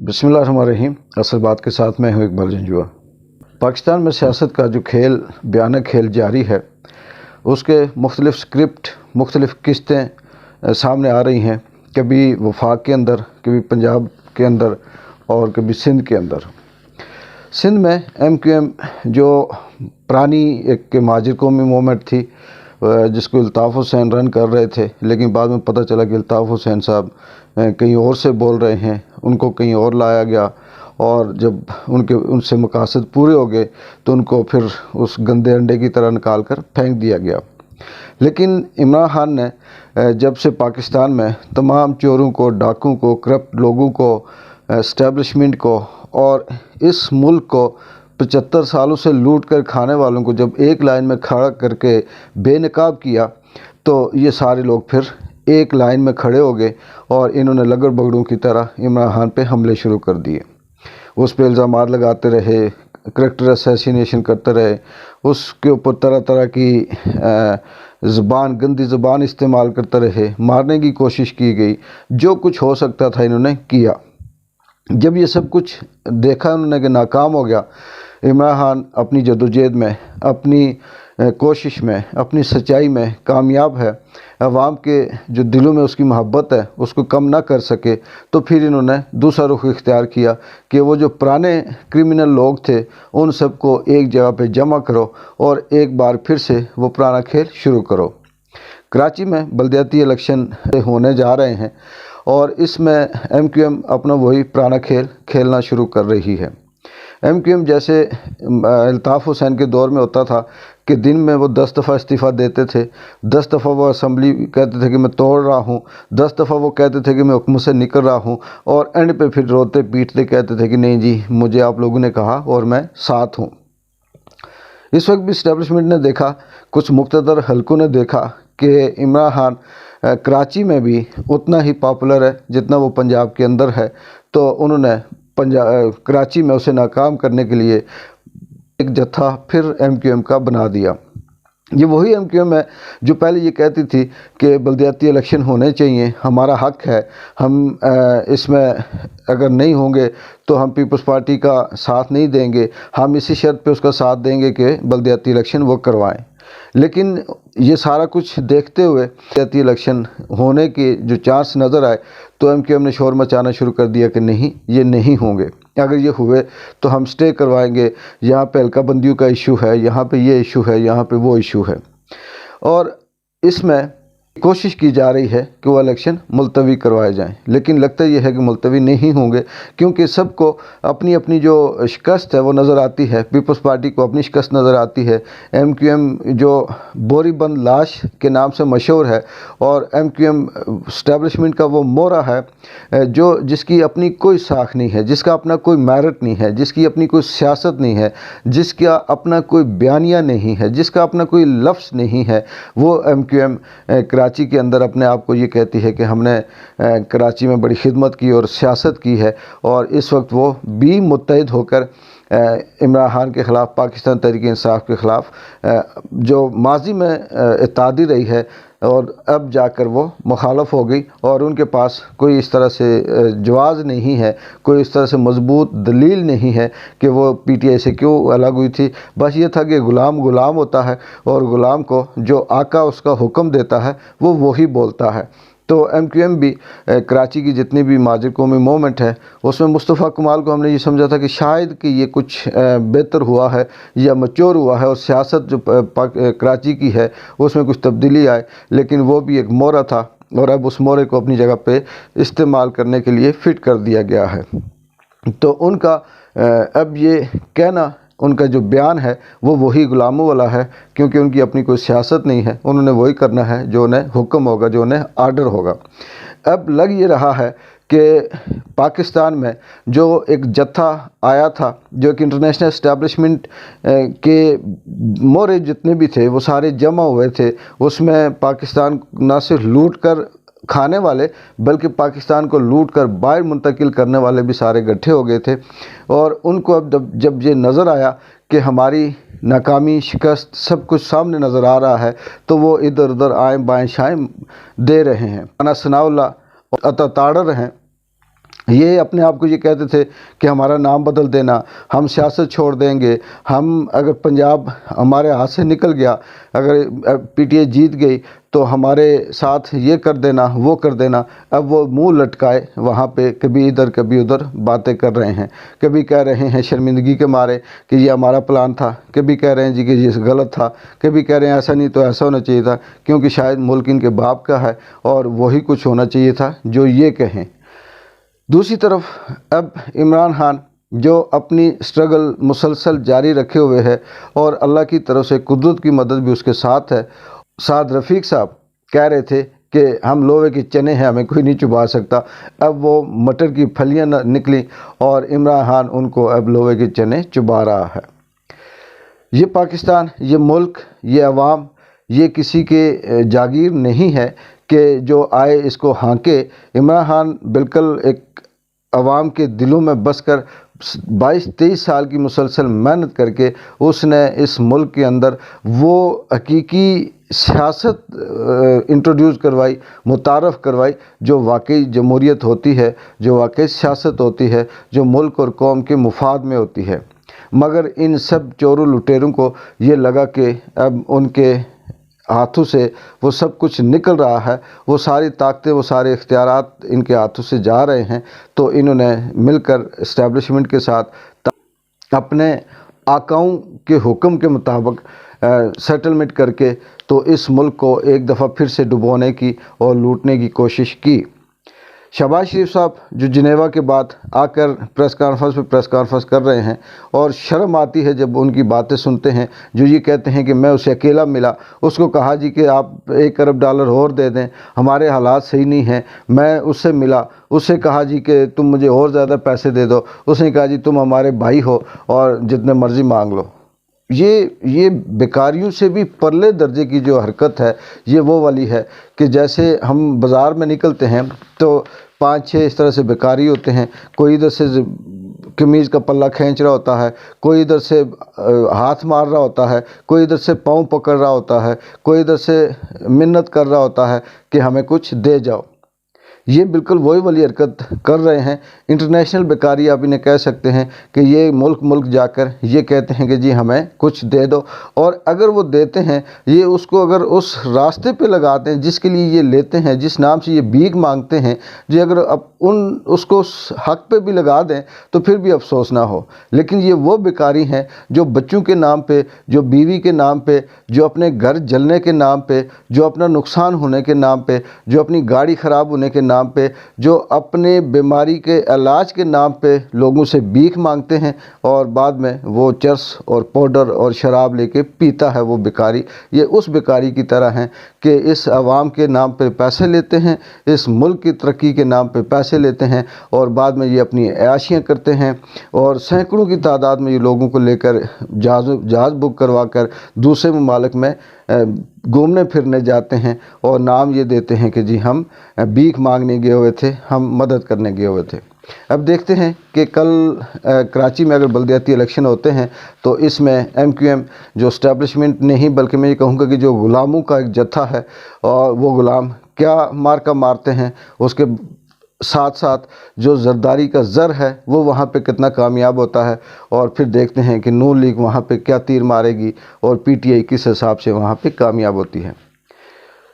بسم اللہ الرحمن الرحیم۔ اصل بات کے ساتھ میں ہوں اقبال جنجوعہ۔ پاکستان میں سیاست کا جو کھیل بیانہ کھیل جاری ہے، اس کے مختلف سکرپٹ، مختلف قسطیں سامنے آ رہی ہیں، کبھی وفاق کے اندر، کبھی پنجاب کے اندر اور کبھی سندھ کے اندر۔ سندھ میں ایم کیو ایم جو پرانی ایک مہاجر قومی موومنٹ تھی، جس کو الطاف حسین رن کر رہے تھے، لیکن بعد میں پتہ چلا کہ الطاف حسین صاحب کہیں اور سے بول رہے ہیں، ان کو کہیں اور لایا گیا، اور جب ان سے مقاصد پورے ہو گئے تو ان کو پھر اس گندے انڈے کی طرح نکال کر پھینک دیا گیا۔ لیکن عمران خان نے جب سے پاکستان میں تمام چوروں کو، ڈاکوں کو، کرپٹ لوگوں کو، اسٹیبلشمنٹ کو اور اس ملک کو 75 سالوں سے لوٹ کر کھانے والوں کو جب ایک لائن میں کھڑا کر کے بے نقاب کیا، تو یہ سارے لوگ پھر ایک لائن میں کھڑے ہو گئے اور انہوں نے لگڑ بگڑوں کی طرح عمران خان پہ حملے شروع کر دیے۔ اس پہ الزامات لگاتے رہے، کریکٹر اسیسینیشن کرتے رہے، اس کے اوپر طرح طرح کی گندی زبان استعمال کرتے رہے، مارنے کی کوشش کی گئی، جو کچھ ہو سکتا تھا انہوں نے کیا۔ جب یہ سب کچھ دیکھا انہوں نے کہ ناکام ہو گیا، عمران خان اپنی جدوجہد میں، اپنی کوشش میں، اپنی سچائی میں کامیاب ہے، عوام کے جو دلوں میں اس کی محبت ہے اس کو کم نہ کر سکے، تو پھر انہوں نے دوسرا رخ اختیار کیا کہ وہ جو پرانے کرمنل لوگ تھے ان سب کو ایک جگہ پہ جمع کرو اور ایک بار پھر سے وہ پرانا کھیل شروع کرو۔ کراچی میں بلدیاتی الیکشن ہونے جا رہے ہیں اور اس میں ایم کیو ایم اپنا وہی پرانا کھیل کھیلنا شروع کر رہی ہے۔ ایم کیو ایم جیسے الطاف حسین کے دور میں ہوتا تھا کہ دن میں وہ 10 دفعہ استعفیٰ دیتے تھے، 10 دفعہ وہ اسمبلی کہتے تھے کہ میں توڑ رہا ہوں، 10 دفعہ وہ کہتے تھے کہ میں حکم سے نکل رہا ہوں، اور اینڈ پہ پھر روتے پیٹتے کہتے تھے کہ نہیں جی مجھے آپ لوگوں نے کہا اور میں ساتھ ہوں۔ اس وقت بھی اسٹیبلشمنٹ نے دیکھا، کچھ مقتدر حلقوں نے دیکھا کہ عمران خان کراچی میں بھی اتنا ہی پاپولر ہے جتنا وہ پنجاب کے اندر ہے، تو انہوں نے کراچی میں اسے ناکام کرنے کے لیے ایک جتھا پھر ایم کیو ایم کا بنا دیا۔ یہ وہی ایم کیو ایم ہے جو پہلے یہ کہتی تھی کہ بلدیاتی الیکشن ہونے چاہیے، ہمارا حق ہے، ہم اس میں اگر نہیں ہوں گے تو ہم پیپلز پارٹی کا ساتھ نہیں دیں گے، ہم اسی شرط پہ اس کا ساتھ دیں گے کہ بلدیاتی الیکشن وہ کروائیں۔ لیکن یہ سارا کچھ دیکھتے ہوئے بلدیاتی الیکشن ہونے کے جو چانس نظر آئے تو ایم کیو ایم نے شور مچانا شروع کر دیا کہ نہیں، یہ نہیں ہوں گے، اگر یہ ہوئے تو ہم سٹے کروائیں گے، یہاں پہ حلقہ بندیوں کا ایشو ہے، یہاں پہ یہ ایشو ہے، یہاں پہ وہ ایشو ہے، اور اس میں کوشش کی جا رہی ہے کہ وہ الیکشن ملتوی کروائے جائیں۔ لیکن لگتا یہ ہے کہ ملتوی نہیں ہوں گے، کیونکہ سب کو اپنی اپنی جو شکست ہے وہ نظر آتی ہے۔ پیپلز پارٹی کو اپنی شکست نظر آتی ہے، ایم کیو ایم جو بوری بند لاش کے نام سے مشہور ہے، اور ایم کیو ایم اسٹیبلشمنٹ کا وہ مورا ہے جس کی اپنی کوئی ساکھ نہیں ہے، جس کا اپنا کوئی میرٹ نہیں ہے، جس کی اپنی کوئی سیاست نہیں ہے، جس کا اپنا کوئی بیانیہ نہیں ہے، جس کا اپنا کوئی لفظ نہیں ہے، وہ ایم کیو ایم کراچی کے اندر اپنے آپ کو یہ کہتی ہے کہ ہم نے کراچی میں بڑی خدمت کی اور سیاست کی ہے، اور اس وقت وہ بھی متحد ہو کر عمران خان کے خلاف، پاکستان تحریک انصاف کے خلاف جو ماضی میں اتحادی رہی ہے، اور اب جا کر وہ مخالف ہو گئی، اور ان کے پاس کوئی اس طرح سے جواز نہیں ہے، کوئی اس طرح سے مضبوط دلیل نہیں ہے کہ وہ پی ٹی آئی سے کیوں الگ ہوئی تھی۔ بس یہ تھا کہ غلام غلام ہوتا ہے، اور غلام کو جو آقا اس کا حکم دیتا ہے وہ وہی بولتا ہے۔ تو ایم کیو ایم بھی کراچی کی جتنی بھی مہاجر قومی موومنٹ ہے اس میں مصطفیٰ کمال کو ہم نے یہ سمجھا تھا کہ شاید کہ یہ کچھ بہتر ہوا ہے یا میچور ہوا ہے، اور سیاست جو کراچی کی ہے اس میں کچھ تبدیلی آئے، لیکن وہ بھی ایک مورا تھا، اور اب اس مورے کو اپنی جگہ پہ استعمال کرنے کے لیے فٹ کر دیا گیا ہے۔ تو ان کا اب یہ کہنا، ان کا جو بیان ہے وہ وہی غلاموں والا ہے، کیونکہ ان کی اپنی کوئی سیاست نہیں ہے، انہوں نے وہی کرنا ہے جو انہیں حکم ہوگا، جو انہیں آرڈر ہوگا۔ اب لگ یہ رہا ہے کہ پاکستان میں جو ایک جتھا آیا تھا، جو ایک انٹرنیشنل اسٹیبلشمنٹ کے مورے جتنے بھی تھے وہ سارے جمع ہوئے تھے، اس میں پاکستان نہ صرف لوٹ کر کھانے والے بلکہ پاکستان کو لوٹ کر باہر منتقل کرنے والے بھی سارے اکٹھے ہو گئے تھے، اور ان کو اب جب یہ نظر آیا کہ ہماری ناکامی، شکست، سب کچھ سامنے نظر آ رہا ہے، تو وہ ادھر ادھر آئیں بائیں شائیں دے رہے ہیں۔ انا ثناء اللہ عطا تاڑر ہیں، یہ اپنے آپ کو یہ کہتے تھے کہ ہمارا نام بدل دینا، ہم سیاست چھوڑ دیں گے، ہم اگر پنجاب ہمارے ہاتھ سے نکل گیا، اگر پی ٹی آئی جیت گئی تو ہمارے ساتھ یہ کر دینا وہ کر دینا۔ اب وہ منہ لٹکائے وہاں پہ کبھی ادھر کبھی ادھر باتیں کر رہے ہیں، کبھی کہہ رہے ہیں شرمندگی کے مارے کہ یہ ہمارا پلان تھا، کبھی کہہ رہے ہیں جی کہ یہ غلط تھا، کبھی کہہ رہے ہیں ایسا نہیں تو ایسا ہونا چاہیے تھا، کیونکہ شاید ملک ان کے باپ کا ہے اور وہی کچھ ہونا چاہیے تھا جو یہ کہیں۔ دوسری طرف اب عمران خان جو اپنی سٹرگل مسلسل جاری رکھے ہوئے ہے اور اللہ کی طرف سے قدرت کی مدد بھی اس کے ساتھ ہے۔ سعد رفیق صاحب کہہ رہے تھے کہ ہم لوہے کے چنے ہیں، ہمیں کوئی نہیں چبا سکتا، اب وہ مٹر کی پھلیاں نکلی اور عمران خان ان کو اب لوہے کے چنے چبا رہا ہے۔ یہ پاکستان، یہ ملک، یہ عوام، یہ کسی کے جاگیر نہیں ہے کہ جو آئے اس کو ہانکے۔ عمران خان بالکل ایک عوام کے دلوں میں بس کر 22-23 سال کی مسلسل محنت کر کے اس نے اس ملک کے اندر وہ حقیقی سیاست انٹروڈیوس کروائی، متعارف کروائی، جو واقعی جمہوریت ہوتی ہے، جو واقعی سیاست ہوتی ہے، جو ملک اور قوم کے مفاد میں ہوتی ہے۔ مگر ان سب چوروں لٹیروں کو یہ لگا کہ اب ان کے ہاتھوں سے وہ سب کچھ نکل رہا ہے، وہ ساری طاقتیں، وہ سارے اختیارات ان کے ہاتھوں سے جا رہے ہیں، تو انہوں نے مل کر اسٹیبلشمنٹ کے ساتھ اپنے آقاؤں کے حکم کے مطابق سیٹلمنٹ کر کے تو اس ملک کو ایک دفعہ پھر سے ڈبونے کی اور لوٹنے کی کوشش کی۔ شہباز شریف صاحب جو جنیوا کے بعد آ کر پریس کانفرنس کر رہے ہیں، اور شرم آتی ہے جب ان کی باتیں سنتے ہیں، جو یہ کہتے ہیں کہ میں اسے اکیلا ملا، اس کو کہا جی کہ آپ $1 ارب اور دے دیں، ہمارے حالات صحیح نہیں ہیں، میں اس سے ملا، اس سے کہا جی کہ تم مجھے اور زیادہ پیسے دے دو، اس نے کہا جی تم ہمارے بھائی ہو اور جتنے مرضی مانگ لو۔ یہ بیکاریوں سے بھی پرلے درجے کی جو حرکت ہے، یہ وہ والی ہے کہ جیسے ہم بازار میں نکلتے ہیں تو 5-6 اس طرح سے بیکاری ہوتے ہیں، کوئی ادھر سے قمیض کا پلہ کھینچ رہا ہوتا ہے، کوئی ادھر سے ہاتھ مار رہا ہوتا ہے، کوئی ادھر سے پاؤں پکڑ رہا ہوتا ہے، کوئی ادھر سے منت کر رہا ہوتا ہے کہ ہمیں کچھ دے جاؤ۔ یہ بالکل وہی والی حرکت کر رہے ہیں۔ انٹرنیشنل بیکاری آپ انہیں کہہ سکتے ہیں کہ یہ ملک جا کر یہ کہتے ہیں کہ جی ہمیں کچھ دے دو، اور اگر وہ دیتے ہیں یہ اس کو اگر اس راستے پہ لگاتے ہیں جس کے لیے یہ لیتے ہیں، جس نام سے یہ بھیک مانگتے ہیں، جی اگر اب اس کو حق پہ بھی لگا دیں تو پھر بھی افسوس نہ ہو۔ لیکن یہ وہ بیکاری ہیں جو بچوں کے نام پہ، جو بیوی کے نام پہ، جو اپنے گھر جلنے کے نام پہ، جو اپنا نقصان ہونے کے نام پہ، جو اپنی گاڑی خراب ہونے کے نام پہ، جو اپنے بیماری کے علاج کے نام پہ لوگوں سے بھیک مانگتے ہیں، اور بعد میں وہ چرس اور پاؤڈر اور شراب لے کے پیتا ہے وہ بیکاری۔ یہ اس بیکاری کی طرح ہیں کہ اس عوام کے نام پہ پیسے لیتے ہیں، اس ملک کی ترقی کے نام پہ پیسے لیتے ہیں، اور بعد میں یہ اپنی عیاشیاں کرتے ہیں، اور سینکڑوں کی تعداد میں یہ لوگوں کو لے کر جہاز بک کروا کر دوسرے ممالک میں گھومنے پھرنے جاتے ہیں، اور نام یہ دیتے ہیں کہ جی ہم بھیک مانگنے گئے ہوئے تھے، ہم مدد کرنے گئے ہوئے تھے۔ اب دیکھتے ہیں کہ کل کراچی میں اگر بلدیاتی الیکشن ہوتے ہیں تو اس میں ایم کیو ایم جو اسٹیبلشمنٹ نہیں بلکہ میں یہ کہوں گا کہ جو غلاموں کا ایک جتھا ہے، اور وہ غلام کیا مارکا مارتے ہیں، اس کے ساتھ ساتھ جو زرداری کا زر ہے وہ وہاں پہ کتنا کامیاب ہوتا ہے، اور پھر دیکھتے ہیں کہ نون لیگ وہاں پہ کیا تیر مارے گی اور پی ٹی آئی کس حساب سے وہاں پہ کامیاب ہوتی ہے۔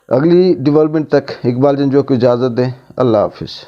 اگلی ڈیولپمنٹ تک اقبال جنجو کو اجازت دیں۔ اللہ حافظ۔